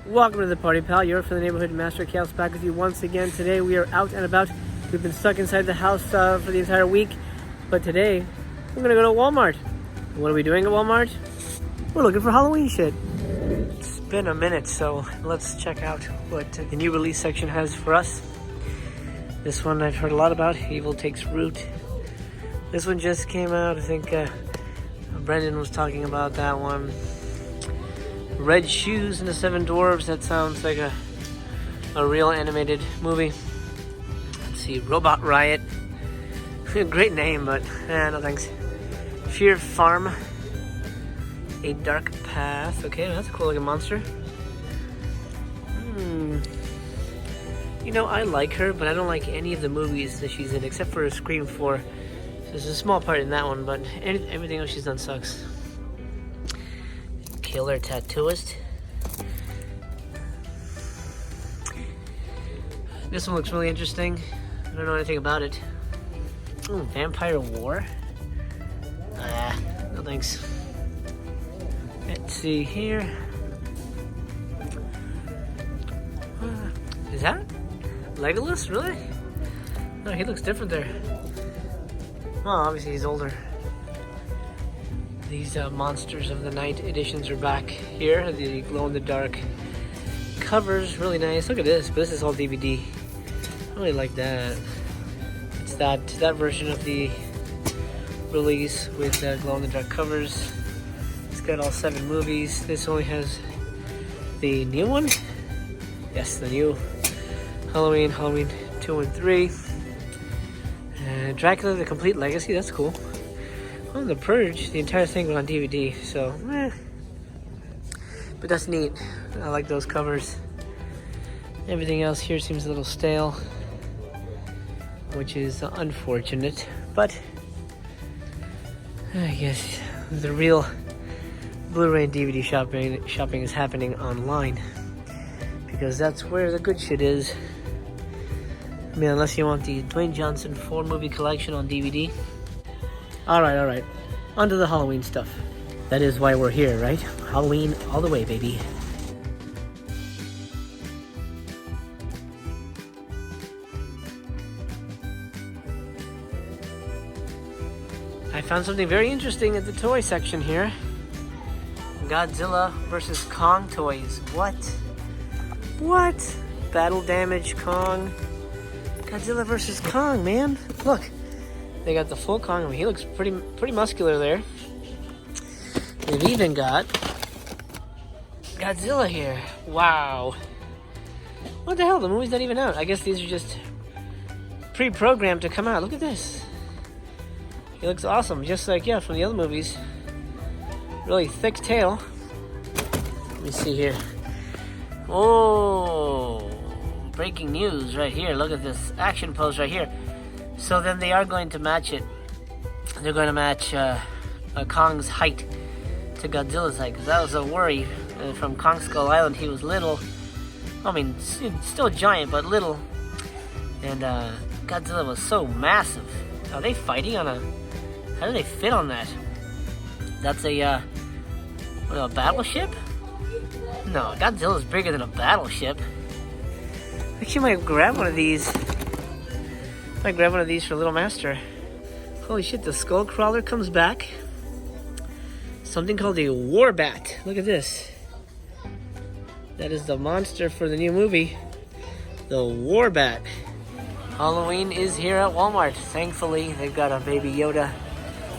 Welcome to the party, pal. You're from the neighborhood Master Chaos back with you once again. Today we are out and about. We've been stuck inside the house for the entire week, but today we're gonna go to Walmart. What are we doing at Walmart? We're looking for Halloween shit. It's been a minute, so let's check out what the new release section has for us. This one I've heard a lot about, Evil Takes Root. This one just came out, I think Brendan was talking about that one. Red Shoes and the Seven Dwarves, that sounds like a real animated movie. Let's see, Robot Riot. Great name, but no thanks. Fear Farm. A Dark Path. Okay, that's a cool looking monster. You know, I like her, but I don't like any of the movies that she's in, except for Scream 4. So there's a small part in that one, but everything else she's done sucks. Killer Tattooist. This one looks really interesting. I don't know anything about it. Ooh, Vampire War. No thanks. Let's see here. Is that Legolas? Really? No, he looks different there. Well, obviously he's older. These Monsters of the Night editions are back here. The glow-in-the-dark covers, really nice. Look at this, but this is all DVD. I really like that. It's that version of the release with glow-in-the-dark covers. It's got all 7 movies. This only has the new one. Yes, the new Halloween 2 and 3. Dracula: The Complete Legacy, that's cool. Oh, The Purge, the entire thing went on DVD, so but that's neat. I like those covers. Everything else here seems a little stale, which is unfortunate, but I guess the real Blu-ray and DVD shopping is happening online, because that's where the good shit is. I mean, unless you want the Dwayne Johnson 4-movie collection on DVD. Alright. On to the Halloween stuff. That is why we're here, right? Halloween all the way, baby. I found something very interesting at the toy section here. Godzilla vs. Kong toys. What? Battle Damage Kong. Godzilla vs. Kong, man. Look. They got the full Kong. I mean, he looks pretty muscular there. They've even got Godzilla here. Wow. What the hell? The movie's not even out. I guess these are just pre-programmed to come out. Look at this. He looks awesome, just like, from the other movies. Really thick tail. Let me see here. Oh, breaking news right here. Look at this action pose right here. So then they are going to match it. They're going to match Kong's height to Godzilla's height, because that was a worry. From Kong Skull Island, he was little. I mean, still giant, but little. And Godzilla was so massive. Are they fighting on a... How do they fit on that? That's a battleship? No, Godzilla's bigger than a battleship. Actually, I might grab one of these. I grab one of these for Little Master. Holy shit, the Skull Crawler comes back. Something called a War Bat. Look at this. That is the monster for the new movie. The War Bat. Halloween is here at Walmart. Thankfully, they've got a Baby Yoda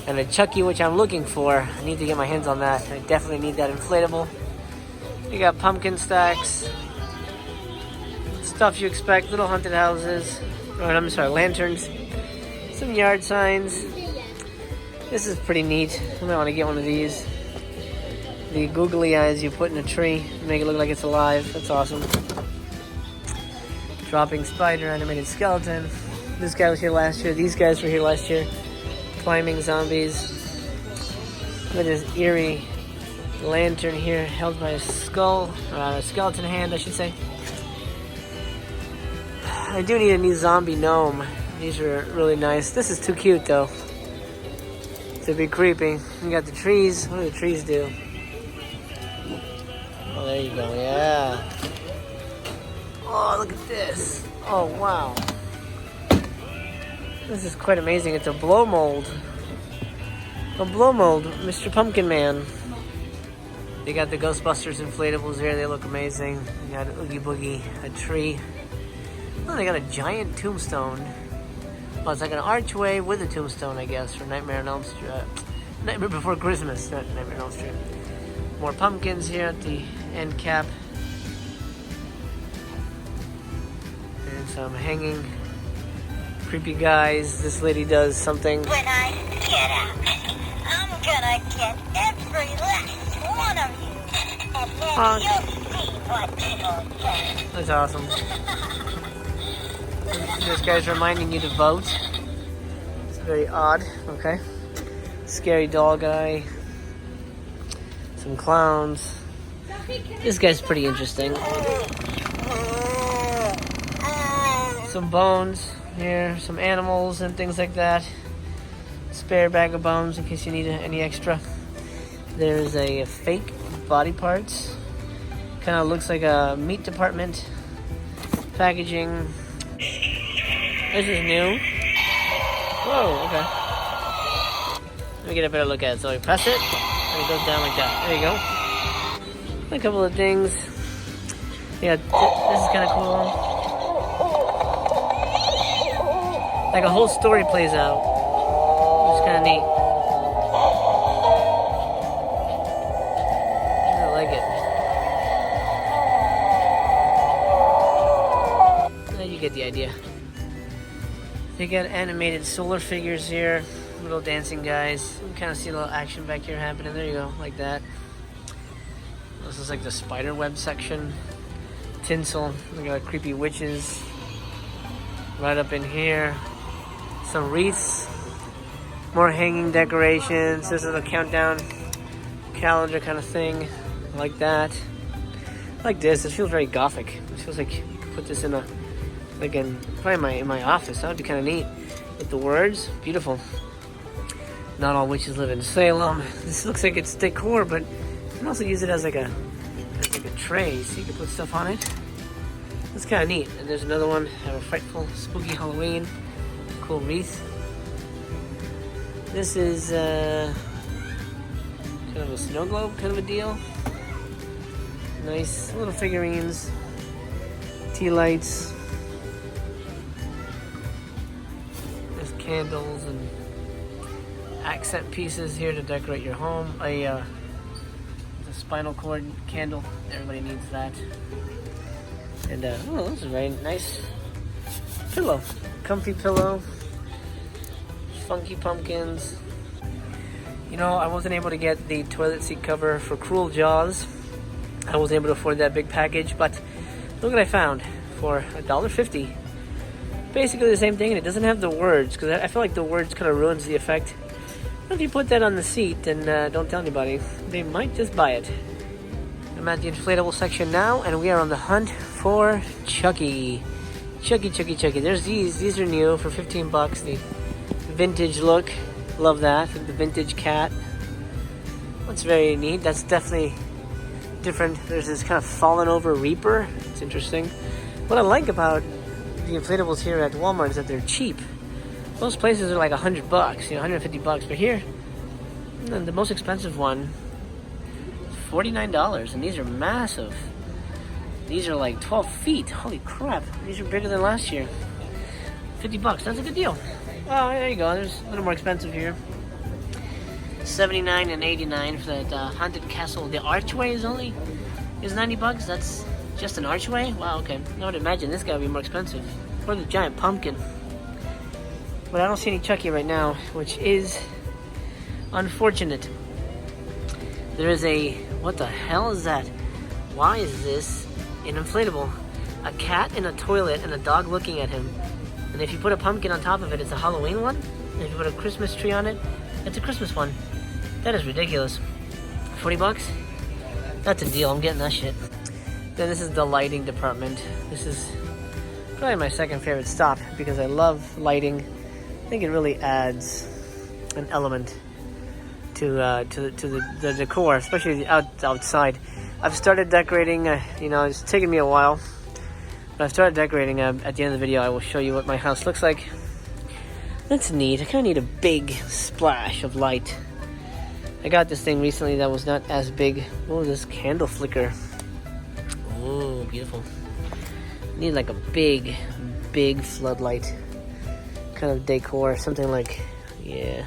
and a Chucky, which I'm looking for. I need to get my hands on that. I definitely need that inflatable. You got pumpkin stacks. Stuff you expect. Little haunted houses. Lanterns, some yard signs. This is pretty neat. I might want to get one of these. The googly eyes you put in a tree, make it look like it's alive. That's awesome. Dropping spider, animated skeleton. This guy was here last year. These guys were here last year. Climbing zombies. Look at this eerie lantern here, held by a skull, a skeleton hand, I should say. I do need a new zombie gnome. These are really nice. This is too cute, though, to be creepy. You got the trees. What do the trees do? Oh, there you go. Yeah. look at this. Oh, wow. This is quite amazing. It's a blow mold. A blow mold, Mr. Pumpkin Man. They got the Ghostbusters inflatables here. They look amazing. They got Oogie Boogie, a tree. Oh, they got a giant tombstone. Well, it's like an archway with a tombstone, I guess, for Nightmare on Elm Street. Nightmare Before Christmas, not Nightmare on Elm Street. More pumpkins here at the end cap. And some hanging creepy guys. This lady does something. When I get out, I'm gonna get every last one of you. And then you'll see what it'll do. That's awesome. This guy's reminding you to vote. It's very odd. Okay. Scary doll guy. Some clowns. This guy's pretty interesting. Some bones here. Some animals and things like that. Spare bag of bones in case you need any extra. There's a fake body parts. Kind of looks like a meat department. Packaging. This is new. Whoa, okay. Let me get a better look at it. So I press it, and it goes down like that. There you go. A couple of things. Yeah, this is kind of cool. Like a whole story plays out. It's kind of neat. I like it. You get the idea. They got animated solar figures here, little dancing guys. You can kind of see a little action back here happening. There you go, like that. This is like the spider web section. Tinsel. We got creepy witches right up in here. Some wreaths. More hanging decorations. This is a countdown calendar kind of thing, like that. I like this. It feels very gothic. It feels like you could put this in a probably in my office. That would be kind of neat. With the words, beautiful. Not all witches live in Salem. This looks like it's decor, but you can also use it as like a tray, so you can put stuff on it. It's kind of neat. And there's another one. Have a frightful, spooky Halloween. Cool wreath. This is kind of a snow globe kind of a deal. Nice little figurines. Tea lights. Candles and accent pieces here to decorate your home. A spinal cord candle. Everybody needs that. And oh, this is a very nice pillow. Comfy pillow. Funky pumpkins. You know, I wasn't able to get the toilet seat cover for Cruel Jaws. I wasn't able to afford that big package, but look what I found for $1.50. Basically the same thing, and it doesn't have the words, because I feel like the words kind of ruins the effect. If you put that on the seat and don't tell anybody, they might just buy it. I'm at the inflatable section now, and we are on the hunt for Chucky. Chucky. There's these. These are new for 15 bucks. The vintage look. Love that. The vintage cat. That's very neat. That's definitely different. There's this kind of fallen over Reaper. It's interesting. What I like about the inflatables here at Walmart is that they're cheap. Most places are like $100, $150, but here, the most expensive one, $49, and these are massive. These are like 12 feet. Holy crap! These are bigger than last year. $50. That's a good deal. Oh, there you go. There's a little more expensive here. $79 and $89 for that haunted castle. The archway is $90. That's just an archway? Wow, okay. I would imagine this guy would be more expensive. Or the giant pumpkin. But I don't see any Chucky right now, which is unfortunate. There is a... What the hell is that? Why is this an inflatable? A cat in a toilet and a dog looking at him. And if you put a pumpkin on top of it, it's a Halloween one. And if you put a Christmas tree on it, it's a Christmas one. That is ridiculous. $40? That's a deal. I'm getting that shit. Then this is the lighting department. This is probably my second favorite stop because I love lighting. I think it really adds an element to the decor, especially outside. I've started decorating. It's taken me a while. But I've started decorating. At the end of the video, I will show you what my house looks like. That's neat. I kind of need a big splash of light. I got this thing recently that was not as big. Oh, this candle flicker. Oh, beautiful. I need like a big floodlight kind of decor. Something like, yeah,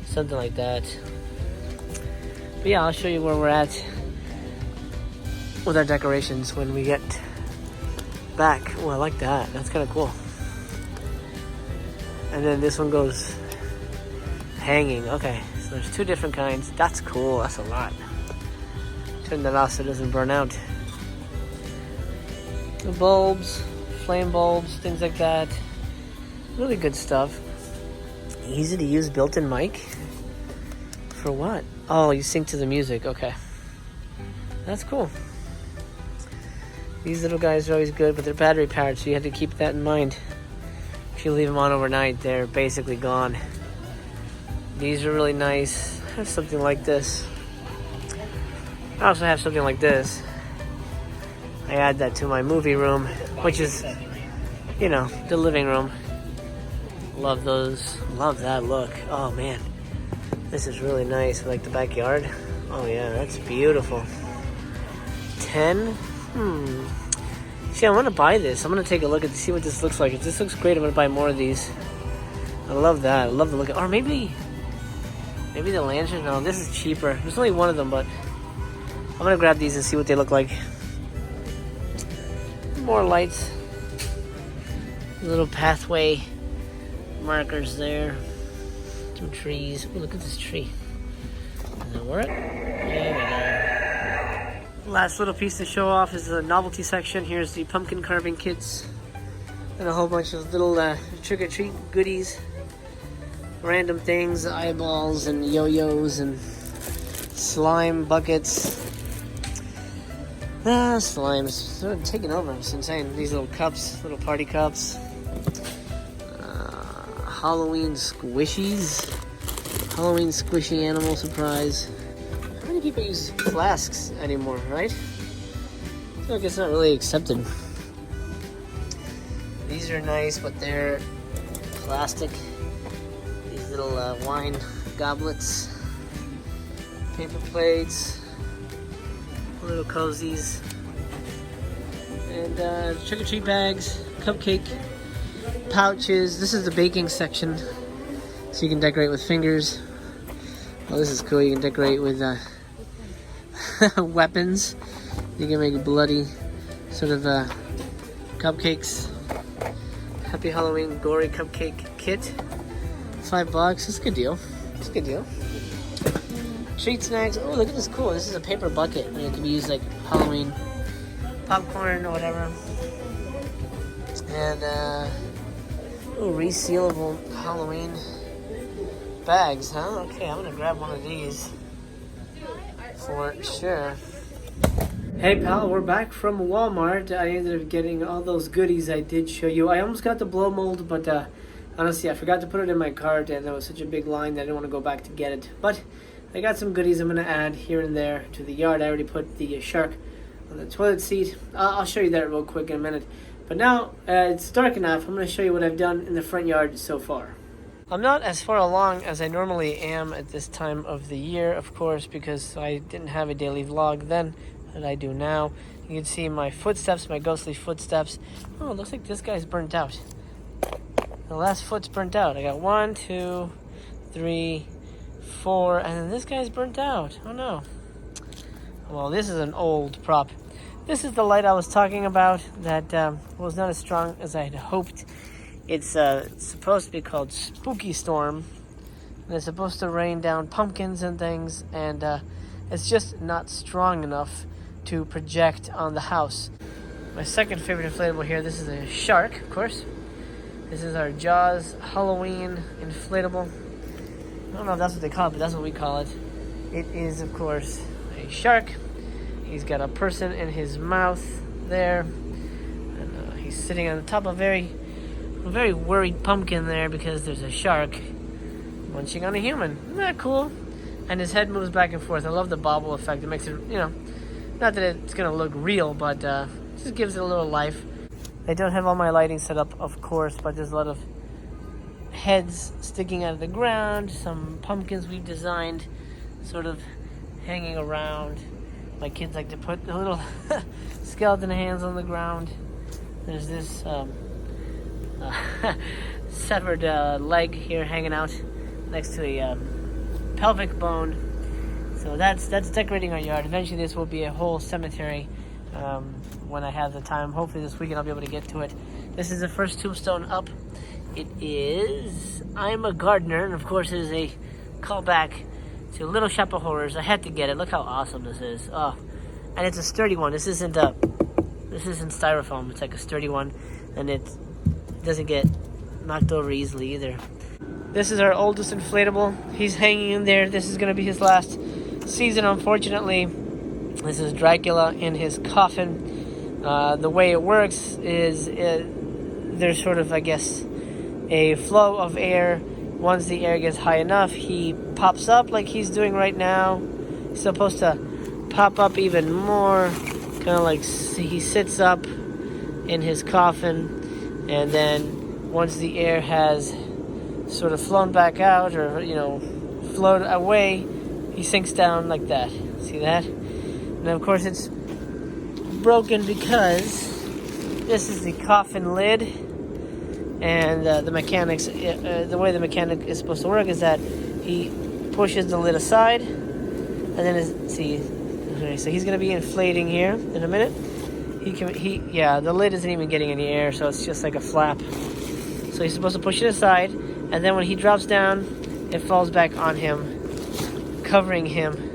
something like that. But yeah, I'll show you where we're at with our decorations when we get back. Oh, I like that. That's kind of cool. And then this one goes hanging. Okay, so there's two different kinds. That's cool. That's a lot. Turn that off so it doesn't burn out. The bulbs, flame bulbs, things like that. Really good stuff. Easy to use built-in mic. For what? Oh, you sync to the music. Okay. That's cool. These little guys are always good, but they're battery powered, so you have to keep that in mind. If you leave them on overnight, they're basically gone. These are really nice. I have something like this. I also have something like this. I add that to my movie room, which is, you know, the living room. Love those. Love that look. Oh man, this is really nice. Like the backyard. Oh yeah, that's beautiful. 10. See, I want to buy this. I'm gonna take a look and see what this looks like. If this looks great, I'm gonna buy more of these. I love that. I love the look. Or maybe the lantern. No, this is cheaper. There's only one of them, but I'm gonna grab these and see what they look like. More lights. Little pathway markers there. Some trees. Oh, look at this tree. Does that work? There we go. Last little piece to show off is the novelty section. Here's the pumpkin carving kits. And a whole bunch of little trick-or-treat goodies. Random things, eyeballs and yo-yos and slime buckets. Slimes. They're taking over. It's insane. These little cups, little party cups. Halloween squishies. Halloween squishy animal surprise. How many people use flasks anymore, right? I feel like it's not really accepted. These are nice, but they're plastic. These little wine goblets. Paper plates. Little cozies. And trick-or-treat bags. Cupcake pouches. This is the baking section. So you can decorate with fingers. Oh, this is cool. You can decorate with weapons. You can make bloody sort of cupcakes. Happy Halloween gory cupcake kit. $5. It's a good deal. It's a good deal. Treat snacks. Oh, look at this cool. This is a paper bucket. And it can be used like Halloween popcorn or whatever. And resealable Halloween bags, huh? Okay, I'm gonna grab one of these for sure. Hey pal, we're back from Walmart. I ended up getting all those goodies I did show you. I almost got the blow mold, but honestly, I forgot to put it in my cart, and there was such a big line that I didn't want to go back to get it. But I got some goodies I'm gonna add here and there to the yard. I already put the shark on the toilet seat. I'll show you that real quick in a minute. But now it's dark enough. I'm gonna show you what I've done in the front yard so far. I'm not as far along as I normally am at this time of the year, of course, because I didn't have a daily vlog then that I do now. You can see my footsteps, my ghostly footsteps. Oh, it looks like this guy's burnt out. The last foot's burnt out. I got 1, 2, 3, 4, and then this guy's burnt out. Oh no. Well, this is an old prop. This is the light I was talking about that was not as strong as I had hoped. It's supposed to be called Spooky Storm. And it's supposed to rain down pumpkins and things, and it's just not strong enough to project on the house. My second favorite inflatable here, this is a shark, of course. This is our Jaws Halloween inflatable. I don't know if that's what they call it, but that's what we call it. It is, of course, a shark. He's got a person in his mouth there. And he's sitting on the top of a very worried pumpkin there because there's a shark munching on a human. Isn't that cool? And his head moves back and forth. I love the bobble effect. It makes it, not that it's going to look real, but just gives it a little life. I don't have all my lighting set up, of course, but there's a lot of heads sticking out of the ground, some pumpkins we've designed sort of hanging around. My kids like to put the little skeleton hands on the ground. There's this severed leg here hanging out next to a pelvic bone. So that's decorating our yard. Eventually this will be a whole cemetery when I have the time. Hopefully this weekend I'll be able to get to it. This is the first tombstone up. It is I'm a Gardener, and of course it is a callback to Little Shop of Horrors. I had to get it. Look how awesome this is. Oh, and it's a sturdy one. This isn't styrofoam. It's like a sturdy one, and it doesn't get knocked over easily either. This is our oldest inflatable. He's hanging in there. This is going to be his last season, unfortunately. This is Dracula in his coffin. The way it works is there's sort of, I guess, a flow of air. Once the air gets high enough, he pops up like he's doing right now. He's supposed to pop up even more, kind of like he sits up in his coffin, and then once the air has sort of flown back out, or flowed away, he sinks down like that. See that? And of course it's broken because this is the coffin lid, and the way the mechanic is supposed to work is that he pushes the lid aside, and then so he's going to be inflating here in a minute. The lid isn't even getting any air, so it's just like a flap. So he's supposed to push it aside, and then when he drops down, it falls back on him, covering him.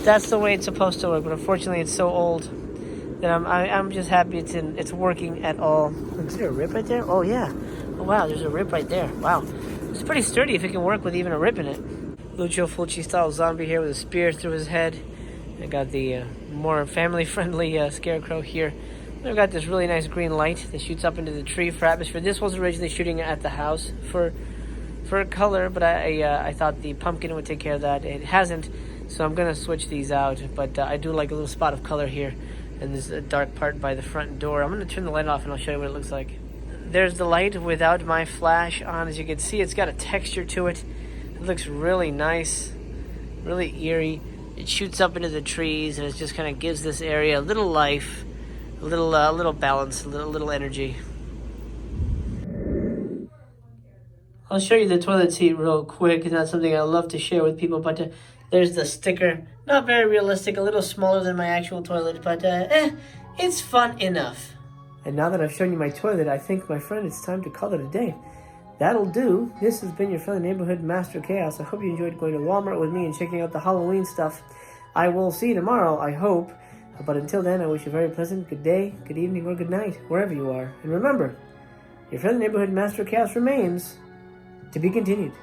That's the way it's supposed to work, but unfortunately it's so old that I'm just happy it's working at all. Is there a rip right there? Oh yeah. Oh wow, there's a rip right there. Wow. It's pretty sturdy if it can work with even a rip in it. Lucio Fulci style zombie here with a spear through his head. I got the more family-friendly scarecrow here. I've got this really nice green light that shoots up into the tree for atmosphere. This was originally shooting at the house for color, but I thought the pumpkin would take care of that. It hasn't, so I'm going to switch these out. But I do like a little spot of color here, and there's a dark part by the front door. I'm going to turn the light off, and I'll show you what it looks like. There's the light without my flash on. As you can see, it's got a texture to it. It looks really nice, really eerie. It shoots up into the trees, and it just kind of gives this area a little life, a little balance, a little energy. I'll show you the toilet seat real quick. It's not something I love to share with people, but there's the sticker. Not very realistic, a little smaller than my actual toilet, but it's fun enough. And now that I've shown you my toilet, I think, my friend, it's time to call it a day. That'll do. This has been your friendly neighborhood Master Chaos. I hope you enjoyed going to Walmart with me and checking out the Halloween stuff. I will see you tomorrow, I hope. But until then, I wish you a very pleasant good day, good evening, or good night, wherever you are. And remember, your friendly neighborhood Master Chaos remains to be continued.